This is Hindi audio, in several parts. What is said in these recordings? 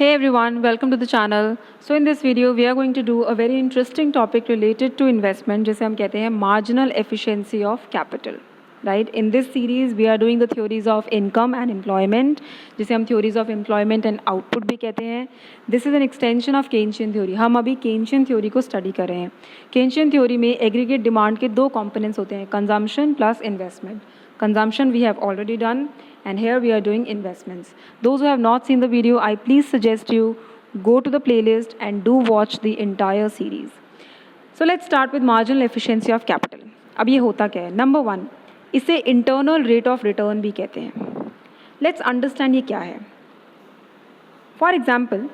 Hey everyone, welcome to the channel. So in this video, we are going to do a very interesting topic related to investment, जिसे हम कहते हैं marginal efficiency of capital. Right? In this series, we are doing the theories of income and employment, जिसे हम theories of employment and output भी कहते हैं. This is an extension of Keynesian theory. हम अभी Keynesian theory को study कर रहे हैं. Keynesian theory में aggregate demand के दो components होते हैं, consumption plus investment. Consumption we have already done, and here we are doing investments. Those who have not seen the video, I please suggest you go to the playlist and do watch the entire series. So let's start with marginal efficiency of capital. अब ये होता क्या है? Number one, इसे internal rate of return भी कहते हैं. Let's understand ये क्या है. For example,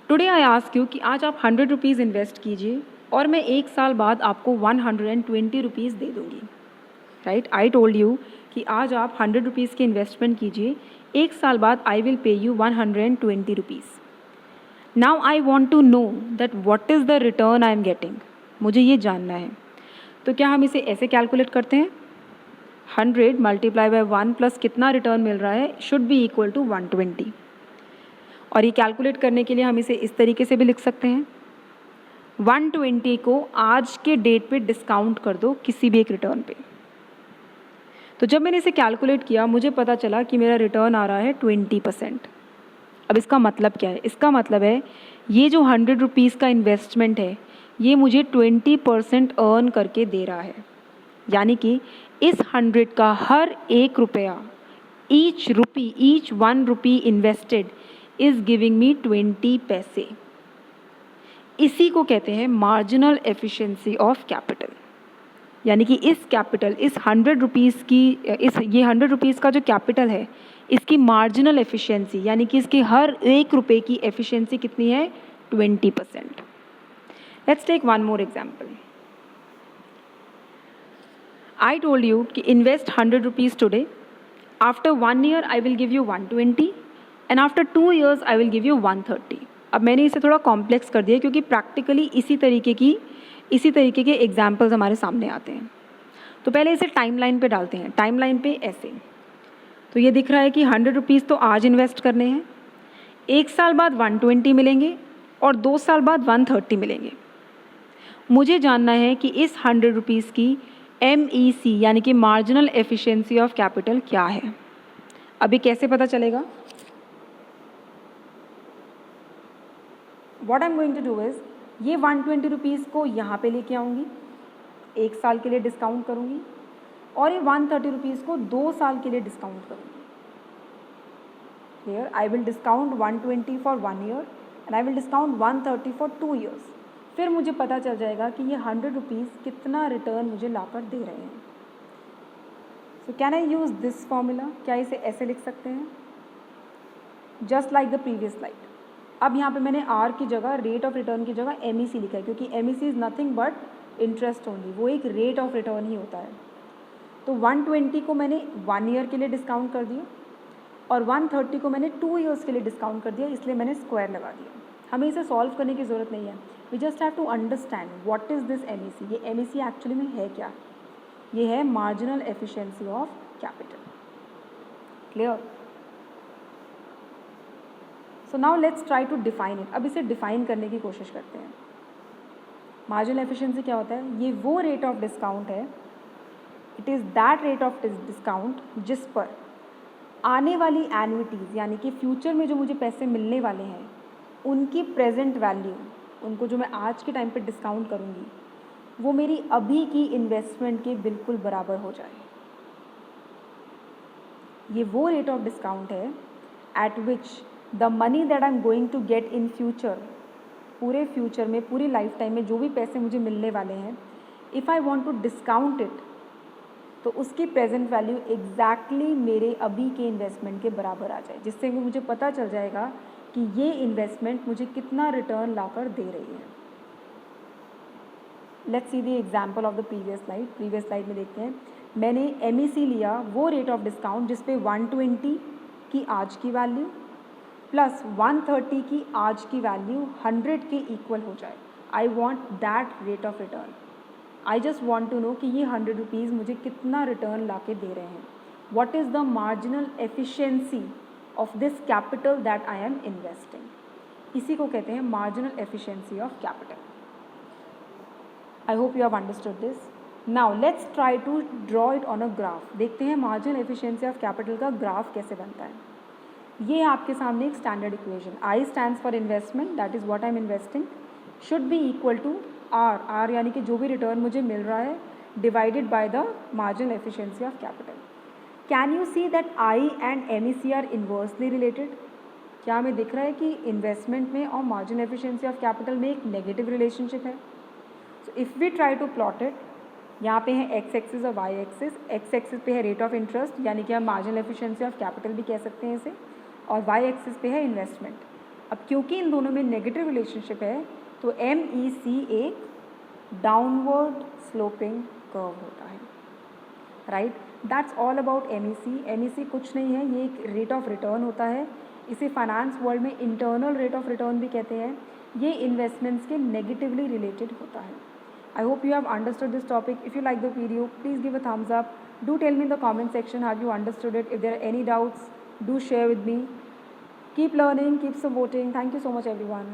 today I ask you कि आज आप 100 रुपीज़ इन्वेस्ट कीजिए और मैं एक साल बाद आपको 120 रुपीज़ दे दूँगी. राइट, आई टोल्ड यू कि आज आप 100 रुपीज़ की इन्वेस्टमेंट कीजिए, एक साल बाद I will pay you 120 rupees. Now I want to know that what is the return I am getting. मुझे ये जानना है. तो क्या हम इसे ऐसे कैलकुलेट करते हैं? 100 मल्टीप्लाई बाय 1 प्लस कितना रिटर्न मिल रहा है शुड बी इक्वल टू 120. और ये कैलकुलेट करने के लिए हम इसे इस तरीके से भी लिख सकते हैं. 120 को आज के डेट पे डिस्काउंट कर दो किसी भी एक रिटर्न पे. तो जब मैंने इसे कैलकुलेट किया मुझे पता चला कि मेरा रिटर्न आ रहा है 20%. अब इसका मतलब क्या है? इसका मतलब है ये जो 100 रुपीज़ का इन्वेस्टमेंट है ये मुझे 20% अर्न करके दे रहा है. यानी कि इस 100 का हर एक रुपया, each 1 rupee invested is giving me 20 पैसे. इसी को कहते हैं मार्जिनल एफिशिएंसी ऑफ कैपिटल. यानी कि इस कैपिटल, इस 100 रुपीज़ की, ये 100 रुपीज़ का जो कैपिटल है इसकी मार्जिनल एफिशिएंसी यानी कि इसके हर एक रुपए की एफिशिएंसी कितनी है? 20%. Let's take one more example. I told you कि invest 100 rupees today, after 1 year I will give you 120 and after 2 years I will give you 130. अब मैंने इसे थोड़ा कॉम्प्लेक्स कर दिया क्योंकि प्रैक्टिकली इसी तरीके के एग्जाम्पल्स हमारे सामने आते हैं. तो पहले इसे टाइमलाइन पे डालते हैं. टाइमलाइन पे ऐसे, तो ये दिख रहा है कि 100 रुपीज़ तो आज इन्वेस्ट करने हैं, एक साल बाद 120 मिलेंगे और 2 साल बाद 130 मिलेंगे. मुझे जानना है कि इस 100 रुपीज़ की MEC यानी कि मार्जिनल एफिशिएंसी ऑफ कैपिटल क्या है. अभी कैसे पता चलेगा? What I am going to do is, ये 120 रुपीज़ को यहाँ पे लेके आऊँगी, एक साल के लिए डिस्काउंट करूँगी, और ये 130 रुपीज़ को 2 साल के लिए डिस्काउंट करूँगी. Here I will discount 120 for 1 year and I will discount 130 for 2 years. फिर मुझे पता चल जाएगा कि ये 100 रुपीज़ कितना रिटर्न मुझे लाकर दे रहे हैं. So can I use this formula? क्या इसे ऐसे लिख सकते हैं? Just like the previous slide. अब यहाँ पे मैंने R की जगह, रेट ऑफ रिटर्न की जगह MEC लिखा है क्योंकि MEC is nothing but interest only. वो एक रेट ऑफ रिटर्न ही होता है. तो 120 को मैंने 1 ईयर के लिए डिस्काउंट कर दिया और 130 को मैंने 2 ईयर्स के लिए डिस्काउंट कर दिया, इसलिए मैंने स्क्वायर लगा दिया. हमें इसे सॉल्व करने की ज़रूरत नहीं है. We just have to understand what is this MEC. ये MEC एक्चुअली में है क्या? ये है marginal efficiency of capital. Clear? So now let's try to define it. अब इसे डिफाइन करने की कोशिश करते हैं. मार्जिनल एफिशिएंसी क्या होता है? ये वो रेट ऑफ डिस्काउंट है, it is that rate of discount जिस पर आने वाली एन्युइटीज़ यानी कि फ्यूचर में जो मुझे पैसे मिलने वाले हैं उनकी प्रेजेंट वैल्यू, उनको जो मैं आज के टाइम पे डिस्काउंट करूँगी वो मेरी अभी की इन्वेस्टमेंट के बिल्कुल बराबर हो जाए. ये वो रेट ऑफ डिस्काउंट है at which the money that I am going to get in future, पूरे फ्यूचर में, पूरी लाइफ टाइम में जो भी पैसे मुझे मिलने वाले हैं, if I want to discount it तो उसकी प्रेजेंट वैल्यू एग्जैक्टली मेरे अभी के इन्वेस्टमेंट के बराबर आ जाए, जिससे मुझे पता चल जाएगा कि ये इन्वेस्टमेंट मुझे कितना रिटर्न लाकर दे रही है. Let's see the example of the previous slide. Previous slide में देखते हैं, मैंने MEC लिया, वो रेट ऑफ डिस्काउंट जिस पे 120 की आज की वैल्यू प्लस 130 की आज की वैल्यू 100 के इक्वल हो जाए. I want that rate of return. I just want to know कि ये 100 रुपीज़ मुझे कितना रिटर्न ला के दे रहे हैं. What is the marginal efficiency of this capital that I am investing. इसी को कहते हैं marginal efficiency of capital. I hope you have understood this. Now let's try to draw it on a graph. देखते हैं मार्जिनल एफिशिएंसी ऑफ कैपिटल का ग्राफ कैसे बनता है. ये आपके सामने एक standard equation, I stands for investment, that is what I am investing, should be equal to are. R यानी कि जो भी रिटर्न मुझे मिल रहा है divided by the marginal efficiency of capital. Can you see that I and MEC are inversely related. क्या हमें दिख रहा है कि इन्वेस्टमेंट में और मार्जिनल एफिशिएंसी ऑफ कैपिटल में एक नेगेटिव रिलेशनशिप है. So if we try to plot it, यहाँ पे है एक्स एक्सिस और वाई एक्सिस. एक्स एक्सिस पे है रेट ऑफ इंटरेस्ट यानी कि हम मार्जिनल एफिशिएंसी ऑफ कैपिटल भी कह सकते हैं इसे, और वाई एक्सिस पे है इन्वेस्टमेंट. अब क्योंकि इन दोनों में नेगेटिव रिलेशनशिप है तो MEC एक डाउनवर्ड स्लोपिंग कर्व होता है. Right, that's all about MEC. MEC कुछ नहीं है, ये एक रेट ऑफ रिटर्न होता है. इसे फाइनेंस वर्ल्ड में इंटरनल रेट ऑफ रिटर्न भी कहते हैं. ये इन्वेस्टमेंट्स के नेगेटिवली रिलेटेड होता है. I hope you have understood this topic. If you like the video, please give a thumbs up. Do tell me in the comment section have you understood it. If there are any doubts, do share with me. Keep learning, keep supporting. Thank you so much everyone.